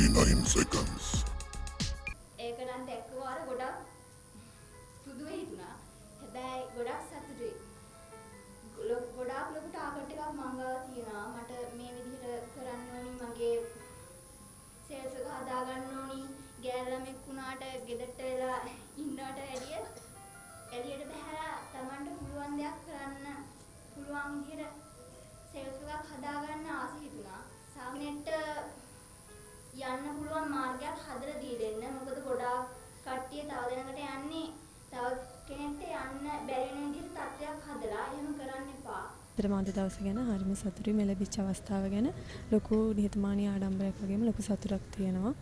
99 seconds. ඒක නම් දැක්කවාර ගොඩක් පුදුම හිතුණා. හැබැයි ගොඩක් සතුටුයි. ගොඩාක් ලොකු ටාගට් එකක් මං ගාව තියෙනවා. මට මේ විදිහට කරන්න ඕනි, මගේ සේල්ස් එක හදා ගන්න ඕනි. ගෑනු ළමෙක් වුණාට ගෙදරට වෙලා ඉන්නවට වැඩිය එළියට බහැලා Tamanට පුළුවන් දෙයක් කරන්න පුළුවන් විදිහට සේල්ස් එකක් හදා ගන්න ආස හිතුණා. සාමනෙට යන්න පුළුවන් මාර්ගයක් හදලා දී දෙන්න. මොකද ගොඩාක් කට්ටිය තව දෙනකට යන්නේ තව කෙනෙක්ට යන්න බැරි වෙන විදිහට තත්ත්වයක් හදලා එහෙම කරන්න එපා. අද දවස ගැන හරිම සතුටුයි. මේ ලැබිච්ච අවස්ථාව ගැන ලොකු නිහතමානී ආඩම්බරයක් වගේම ලොකු සතුටක් තියෙනවා.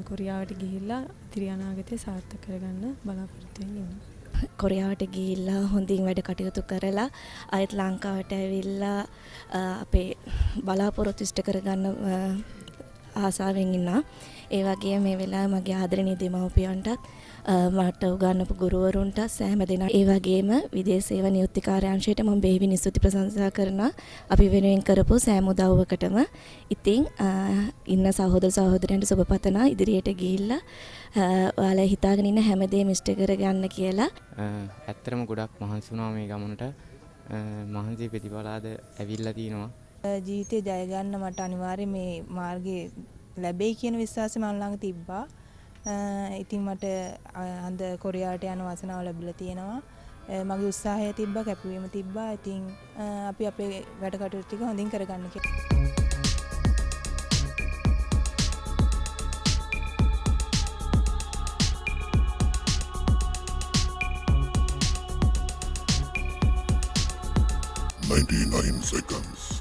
කොරියාවට ගිහිල්ලා ඉදිරි අනාගතය සාර්ථක කරගන්න බලාපොරොත්තු වෙනවා. කොරියාවට ගිහිල්ලා හොඳින් වැඩ කටයුතු කරලා ආයෙත් ලංකාවට ඇවිල්ලා අපේ බලාපොරොත්තු ඉෂ්ට කරගන්න ආසාවෙන් ඉන්නවා. ඒ වගේම මේ වෙලාවේ මගේ ආදරණීය දෙමව්පියන්ටත් මට උගන්වපු ගුරුවරුන්ට සෑම දෙනා ඒ වගේම විදේශ සේවා නියුක්ති කාර්යාංශයට මම බෙහෙවින් ස්තුති ප්‍රශංසා කරනවා අපි වෙනුවෙන් කරපු සෑම උදව්වකටම. ඉතින් ඉන්න සහෝදර සහෝදරයන්ට සුබ පතනවා ඉදිරියට ගිහිල්ලා ඔයාලා හිතාගෙන ඉන්න හැමදේම ඉෂ්ට කරගන්න කියලා. ඇත්තටම ගොඩක් මහන්සි වුණා මේ ගමනට. මහන්සි ප්‍රතිඵලාද ඇවිල්ලා තිනවා. ජීවිතේ ජය ගන්න මට අනිවාර්යයෙන් මේ මාර්ගයේ ලැබෙයි කියන විශ්වාසය මම ළඟ තිබ්බා. ඉතින් මට අද කොරියාවට යන වාසනාව ලැබිලා තියෙනවා. මගේ උත්සාහය තිබ්බා, කැපවීම තිබ්බා. ඉතින් අපි අපේ වැඩ කටයුතු ටික හොඳින් කරගන්න කියලා. .99 seconds.